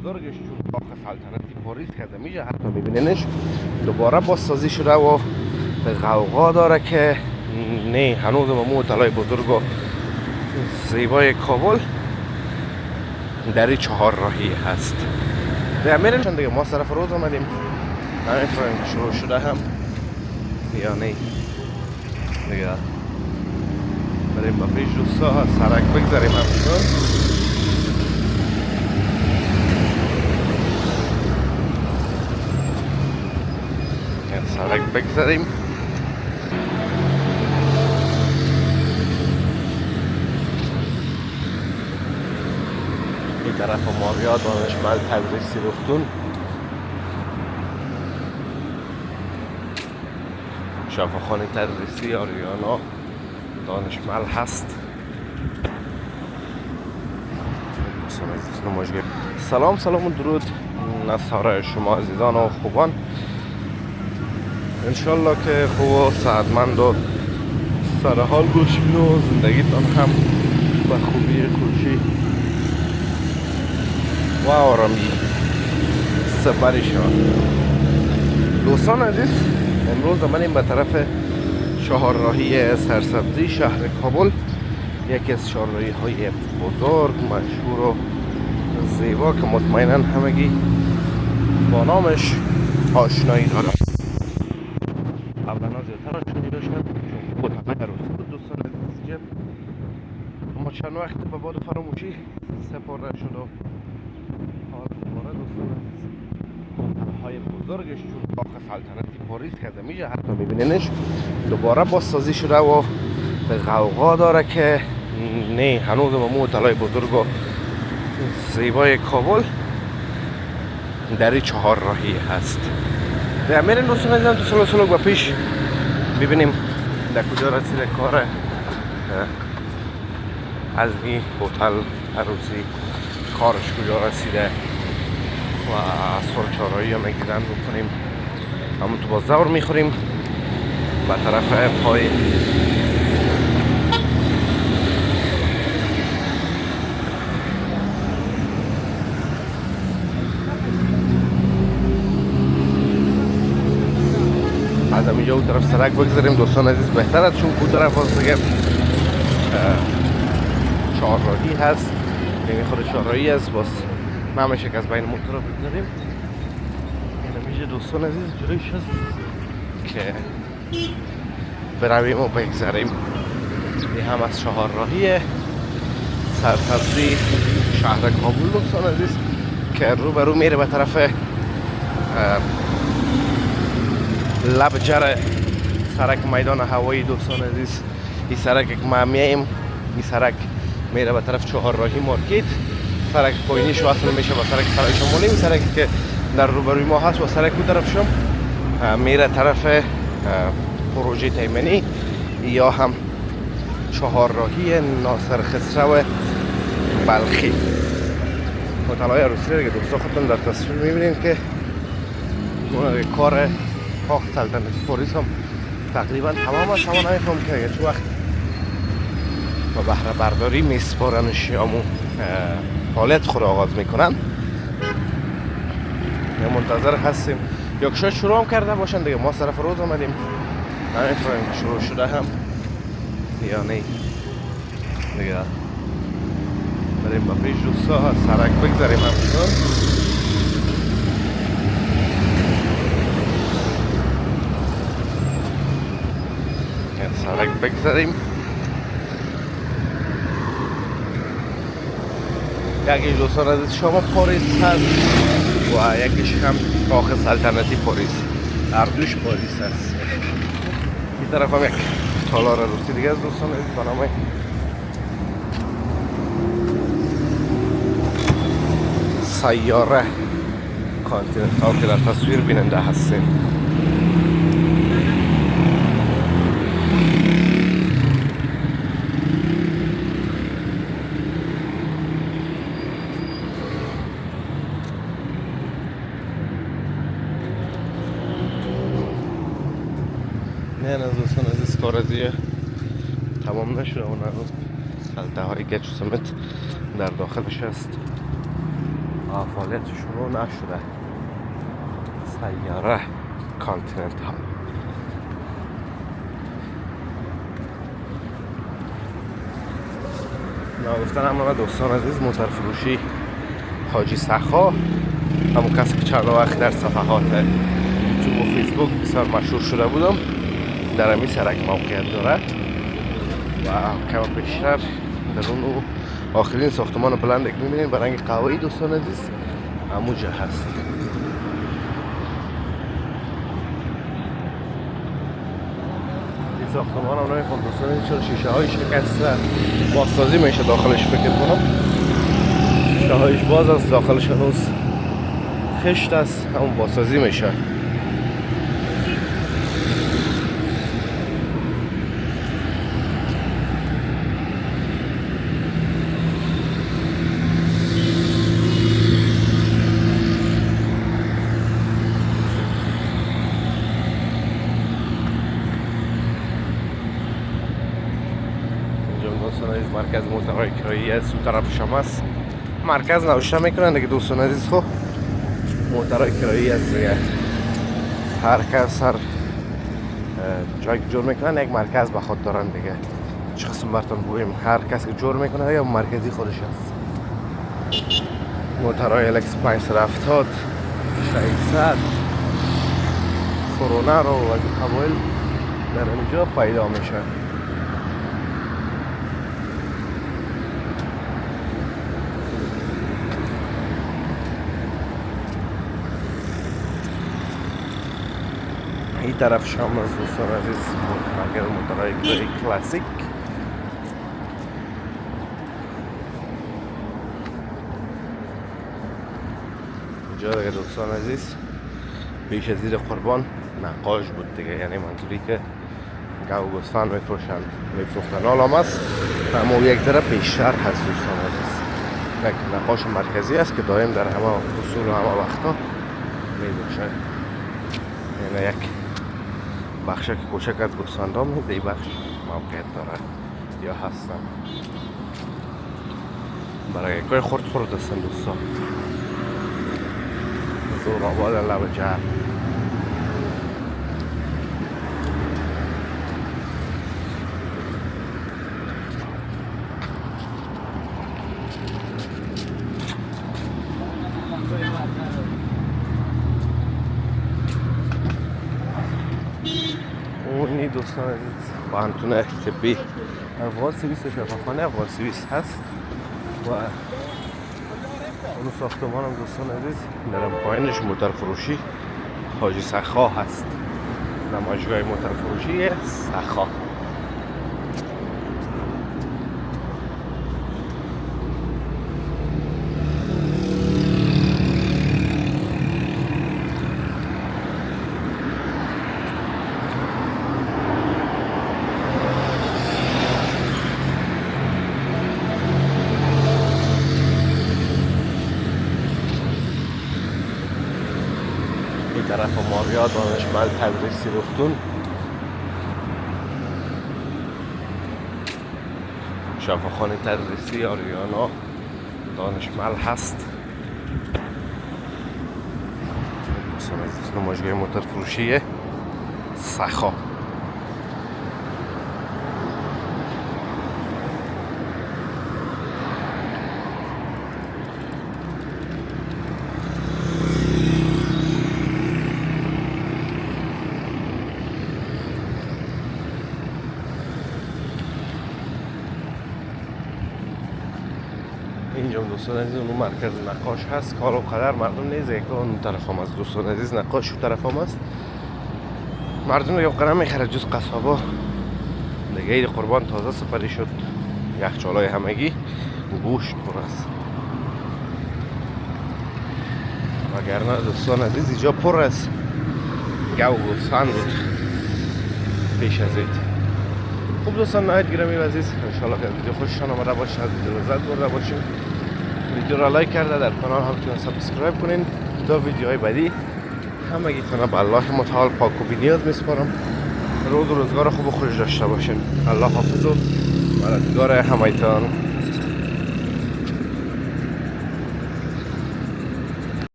بزرگش چون باغ سلطنتی پاریس کرده میشه حتی میبینینش دوباره بازسازی شده و غوغا داره که نه هنوز مو هتل‌های بزرگ و زیبای کابل در چهار راهی هست. میریم دیگه ما طرف روز آمدیم همین فرنگ شروع شده هم یا نه دیگه بریم با پیش دوستا سرک بگذاریم همچنان سرک بگذاریم این طرف ماریا دانشمند تدریسی رفتون شفاخانه تدریسی آریانا دانشمند هست. سلام و درود نصار شما عزیزان و خوبان، انشالله که خوب و صحتمند و سرحال باشین و زندگیتان هم به خوبی خوشی و آرامی سپری شود. دوستان عزیز امروز آمدیم به طرف چهارراهی سرسبزی شهر کابل، یکی از چهارراهی های بزرگ مشهور و زیبا که مطمئنا همگی با نامش آشنایی دارد. قبلا زیادتر آشنایی داشتن چون خود همه عروسی بود دوستان عزیز که اما چند وقت به باد فراموشی سپرده شد و حال دوباره دوستان عزیز های بزرگش چون باغ سلطنتی پاریس کرده میشه حتی میبینینش دوباره بازسازی شده و غوغا داره که نه هنوز مو هتل‌های بزرگ و زیبای کابل در چهار راهی هست. میریم دوستان عزیزم تو سلوک با پیش ببینیم در کجا رسیده کار از این هتل عروسی کارش کجا رسیده و از چهارراهی هم گیرند بکنیم همون تو با زور میخوریم به طرف پای از همینجا اون طرف سرک بگذاریم دوستان عزیز بهتر از چون اون طرف هست دیگه چهارراهی هست یعنی خود چهارراهی هست باز نمیشه که از بین موتور رو بگذاریم این همیشه دوستان عزیز جایش هست که برویم و بگذاریم. این هم از چهارراهی سرسبزی شهر کابل دوستان عزیز که رو برو میره به طرف لب جر سرک میدان هوایی دوستان عزیز. این سرک که ما میاییم این سرک میره به طرف چهارراهی مارکت، سرک پایینیش وصل میشه با سرک سرای شمالی. این سرکی که در روبروی ما هست و سرک اون طرف شم میره طرف پروژه تیمنی یا هم چهارراهی ناصر خسرو بلخی. هتل‌های عروسی دیگه دوستا خودتون در تصویر میبینید که کار باغ سلطنتی پاریس هم تقریبا تمام است. همون نمیفهم که چه وقت با بهره برداری میسپارنش یا فعالیت خود آغاز میکنن یا منتظر هستیم یا شاید شروع هم کرده باشن دیگه. ما طرف روز آمدیم نمیفهمیم شروع شده هم یا نه دیگه بریم با پیش دوستا سرک بگذاریم همچنان سرک بگذاریم. یکیش دوستان از شما پاریس هست و یکیش هم باغ سلطنتی پاریس، هر دوش پاریس هست. این طرف هم یک تالار عروسی دیگه از دوستان عزیز به نام سیاره کانتیننتال که در تصویر بیننده هستیم. نه از دوستان عزیز کار ازیه تمام نشده و هنوز خلطه های گچ و سمت در داخلش هست. فعالیت شروع نشده. سیاره کانتیننتال. گفتن همون دوستان عزیز، موتور فروشی حاجی سخا، همون کسی که چند وقت در صفحات یوتیوب و فیسبوک بسیار مشهور شده بودم، در امی سرک موقعیت دارد و کم پیشتر در اون آخرین ساختمان بلند که میبینید به رنگ قهوه‌ای دوستان عزیز همونجا هست. این ساختمان هم نمیخوام دوستان عزیز چرا شیشه های شکسته، بازسازی میشه داخلش فکر کنم. شیشه هایش باز است، داخلش هنوز خشت است، همون بازسازی میشه. دوستان عزیز مرکز موتورهای کرایه از اون طرف شما است. مرکز نوشته میکنن دیگه دوستان عزیز. خب موتورهای کرایه از هر کس هر جایی که جور میکنن یک مرکز به خود دارن دیگه. چه قسم براتون بگویم، هر کس که جور میکنه یا مرکزی خودش هست. موتورهای الکس 570 600 فورونر و از قبایل در اینجا پیدا میشه. این طرف شام از دوستان عزیز مرکز موتورهای کلاسیک. اینجا دیگه دوستان عزیز پیش از زیر قربان نقاش بود دیگه، یعنی منظوری که گاو گوسفند میفروختن حالا هم هست، اما یک ذره بیشتر هست دوستان عزیز. یک نقاش مرکزی است که دائم در همه فصول و همه وقتا میباشه. یعنی یک بخشک کوچک از گوسفندان دی بخش موقعیت داره یا هستن برای یکای خورد هستن دوستان. زور آباد لب جهر. اونی دوستان عزیز پانتون طبی افغان سرویس شفاخانه افغان سرویس هست و اون ساختمان هم دوستان عزیز درم پایینش موتور فروشی حاجی سخا هست، نمایشگاه موتور فروشی سخا. طرف ماریا دانشمند تدریسی رفتون شفاخانه تدریسی آریانا دانشمند هست. نمایشگاه موتور فروشی سخا. اینجا دوستان عزیز اون مرکز نقاش هست. کار و قدر مردم نیست که اون طرف هم از دوستان عزیز نقاش اون طرف هم هست. مردم رو یوقعه میخره جز قصابا دیگه. عید قربان تازه سپری شد، یخچالای همگی گوشت پر است، وگرنه دوستان عزیز اینجا پر است گو و گوسفند بود پیش از عید. خوب دوستان نهایت گرامی و عزیز، انشاءالله که ویدیو خوشتان آمده باشه، از ویدیو لذت برده باشین. ویدیو را لایک کرده در کانال همچنین سابسکرایب کنین تا ویدیوهای بعدی همگیتون به الله متعال پاک و بی‌نیاز میسپارم. روز و روزگار خوب و خوش داشته باشین. الله حافظ و مددگار همگیتان.